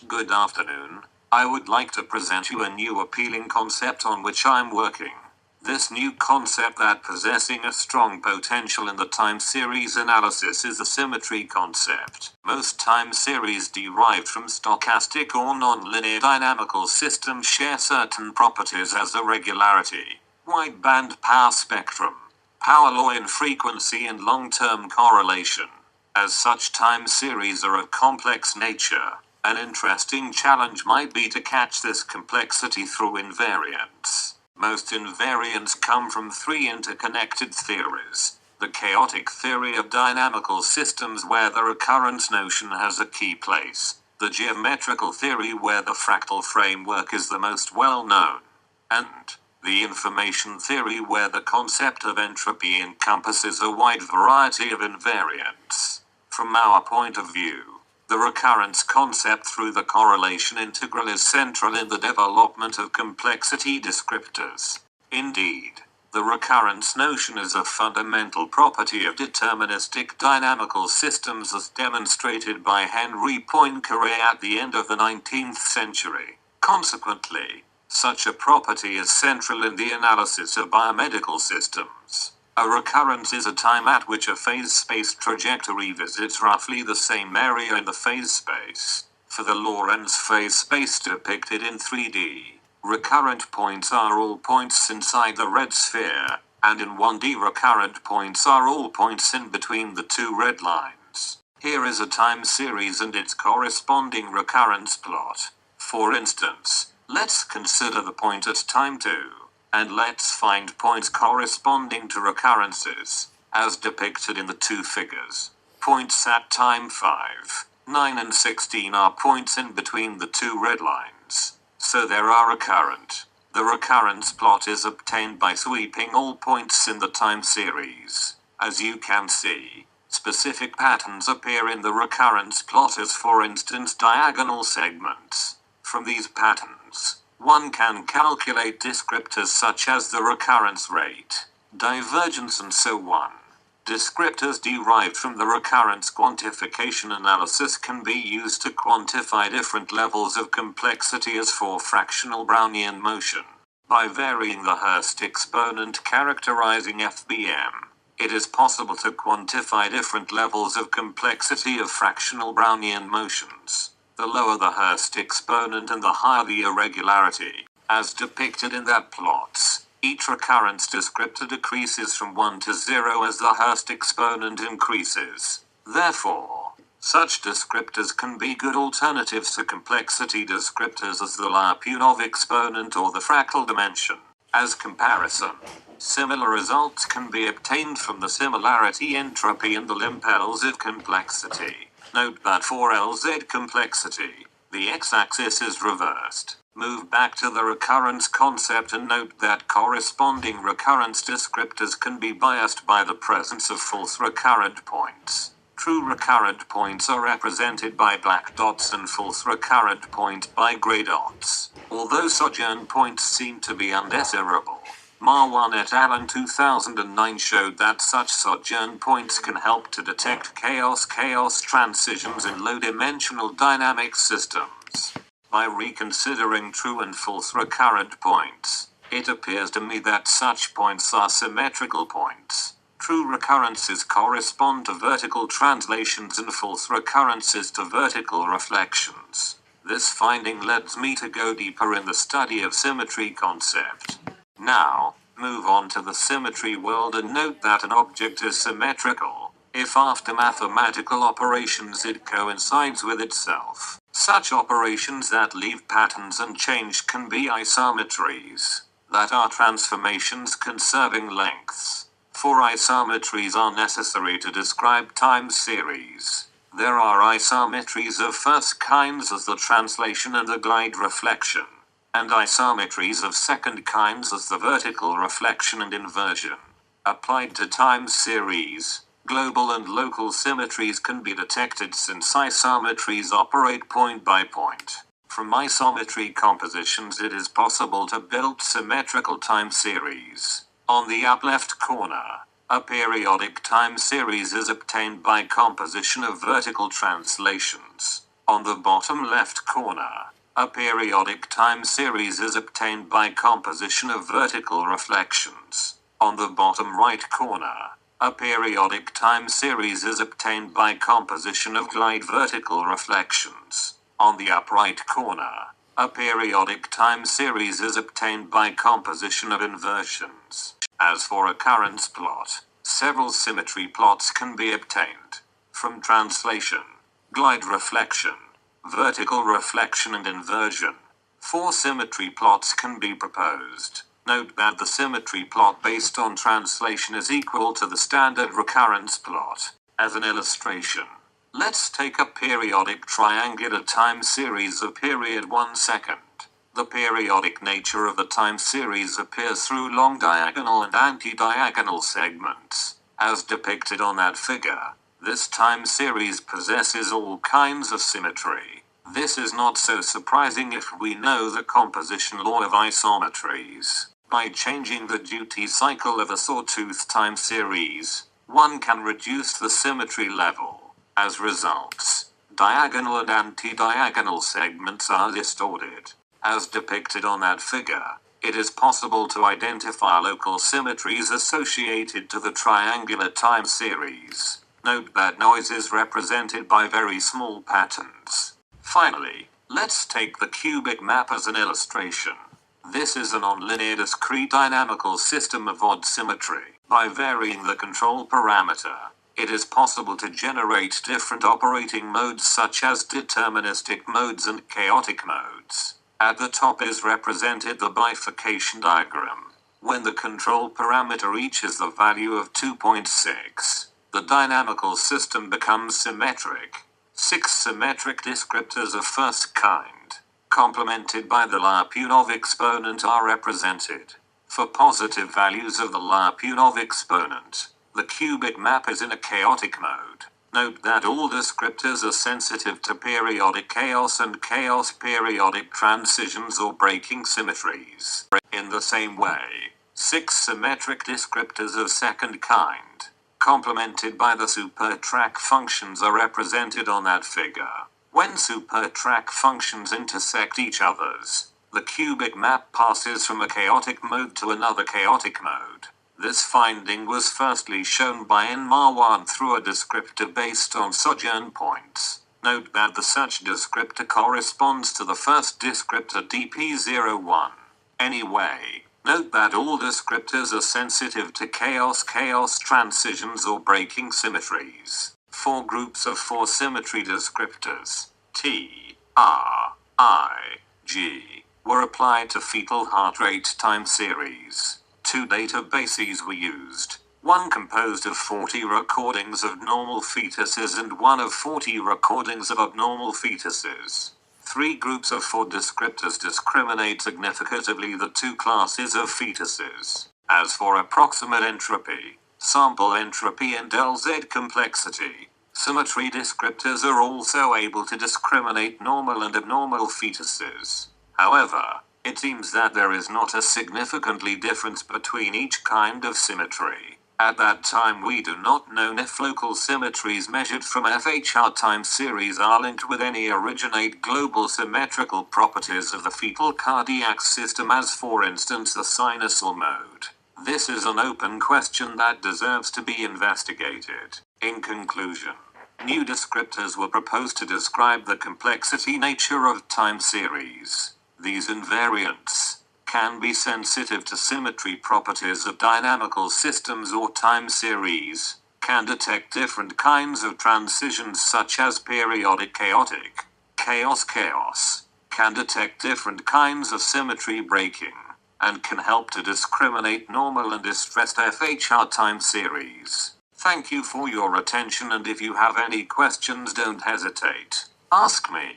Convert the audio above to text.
Good afternoon. I would like to present you a new appealing concept on which I'm working. This new concept that possessing a strong potential in the time series analysis is the symmetry concept. Most time series derived from stochastic or nonlinear dynamical systems share certain properties as irregularity, wideband power spectrum, power law in frequency and long-term correlation. As such, time series are of complex nature. An interesting challenge might be to catch this complexity through invariants. Most invariants come from three interconnected theories: the chaotic theory of dynamical systems, where the recurrence notion has a key place; the geometrical theory, where the fractal framework is the most well-known; and the information theory, where the concept of entropy encompasses a wide variety of invariants. From our point of view, the recurrence concept through the correlation integral is central in the development of complexity descriptors. Indeed, the recurrence notion is a fundamental property of deterministic dynamical systems, as demonstrated by Henri Poincaré at the end of the 19th century. Consequently, such a property is central in the analysis of biomedical systems. A recurrence is a time at which a phase space trajectory visits roughly the same area in the phase space. For the Lorentz phase space depicted in 3D, recurrent points are all points inside the red sphere, and in 1D recurrent points are all points in between the two red lines. Here is a time series and its corresponding recurrence plot. For instance, let's consider the point at time 2. And let's find points corresponding to recurrences, as depicted in the two figures. Points at time 5, 9 and 16 are points in between the two red lines, so they are recurrent. The recurrence plot is obtained by sweeping all points in the time series. As you can see, specific patterns appear in the recurrence plot, as for instance diagonal segments. From these patterns, one can calculate descriptors such as the recurrence rate, divergence, and so on. Descriptors derived from the recurrence quantification analysis can be used to quantify different levels of complexity, as for fractional Brownian motion. By varying the Hurst exponent characterizing FBM, it is possible to quantify different levels of complexity of fractional Brownian motions. The lower the Hurst exponent and the higher the irregularity, as depicted in that plots. Each recurrence descriptor decreases from 1 to 0 as the Hurst exponent increases. Therefore, such descriptors can be good alternatives to complexity descriptors as the Lyapunov exponent or the fractal dimension. As comparison, similar results can be obtained from the similarity entropy and the Limp-Lz complexity. Note that for Lz complexity, the x-axis is reversed. Move back to the recurrence concept and note that corresponding recurrence descriptors can be biased by the presence of false recurrent points. True recurrent points are represented by black dots and false recurrent points by gray dots. Although sojourn points seem to be undesirable, Marwan et al. In 2009 showed that such sojourn points can help to detect chaos transitions in low-dimensional dynamic systems. By reconsidering true and false recurrent points, it appears to me that such points are symmetrical points. True recurrences correspond to vertical translations and false recurrences to vertical reflections. This finding leads me to go deeper in the study of symmetry concept. Now, move on to the symmetry world and note that an object is symmetrical if after mathematical operations it coincides with itself. Such operations that leave patterns unchanged can be isometries, that are transformations conserving lengths. For isometries are necessary to describe time series. There are isometries of first kinds as the translation and the glide reflection, and isometries of second kinds as the vertical reflection and inversion. Applied to time series, global and local symmetries can be detected since isometries operate point by point. From isometry compositions it is possible to build symmetrical time series. On the up left corner, a periodic time series is obtained by composition of vertical translations. On the bottom left corner, a periodic time series is obtained by composition of vertical reflections. On the bottom right corner, a periodic time series is obtained by composition of glide vertical reflections. On the upright corner, a periodic time series is obtained by composition of inversions. As for a occurrence plot, several symmetry plots can be obtained from translation, glide reflection, vertical reflection and inversion. 4 symmetry plots can be proposed. Note that the symmetry plot based on translation is equal to the standard recurrence plot. As an illustration, let's take a periodic triangular time series of period 1 second. The periodic nature of the time series appears through long diagonal and anti-diagonal segments, as depicted on that figure. This time series possesses all kinds of symmetry. This is not so surprising if we know the composition law of isometries. By changing the duty cycle of a sawtooth time series, one can reduce the symmetry level. As results, diagonal and anti-diagonal segments are distorted. As depicted on that figure, it is possible to identify local symmetries associated to the triangular time series. Note that noise is represented by very small patterns. Finally, let's take the cubic map as an illustration. This is a nonlinear discrete dynamical system of odd symmetry. By varying the control parameter, it is possible to generate different operating modes such as deterministic modes and chaotic modes. At the top is represented the bifurcation diagram. When the control parameter reaches the value of 2.6, the dynamical system becomes symmetric. 6 symmetric descriptors of first kind, complemented by the Lyapunov exponent, are represented. For positive values of the Lyapunov exponent, the cubic map is in a chaotic mode. Note that all descriptors are sensitive to periodic chaos and chaos periodic transitions or breaking symmetries. In the same way, 6 symmetric descriptors of second kind, complemented by the supertrack functions, are represented on that figure. When supertrack functions intersect each other's, the cubic map passes from a chaotic mode to another chaotic mode. This finding was firstly shown by Marwan through a descriptor based on sojourn points. Note that the such descriptor corresponds to the first descriptor dp01. Anyway, note that all descriptors are sensitive to chaos transitions or breaking symmetries. 4 groups of 4 symmetry descriptors, T, R, I, G, were applied to fetal heart rate time series. 2 databases were used, one composed of 40 recordings of normal fetuses and one of 40 recordings of abnormal fetuses. 3 groups of 4 descriptors discriminate significantly the 2 classes of fetuses. As for approximate entropy, sample entropy and LZ complexity, symmetry descriptors are also able to discriminate normal and abnormal fetuses. However, it seems that there is not a significantly difference between each kind of symmetry. At that time we do not know if local symmetries measured from FHR time series are linked with any originate global symmetrical properties of the fetal cardiac system, as for instance the sinusal mode. This is an open question that deserves to be investigated. In conclusion, new descriptors were proposed to describe the complexity nature of time series. These invariants can be sensitive to symmetry properties of dynamical systems or time series, can detect different kinds of transitions such as periodic chaotic, chaos, can detect different kinds of symmetry breaking, and can help to discriminate normal and distressed FHR time series. Thank you for your attention, and if you have any questions, don't hesitate. Ask me.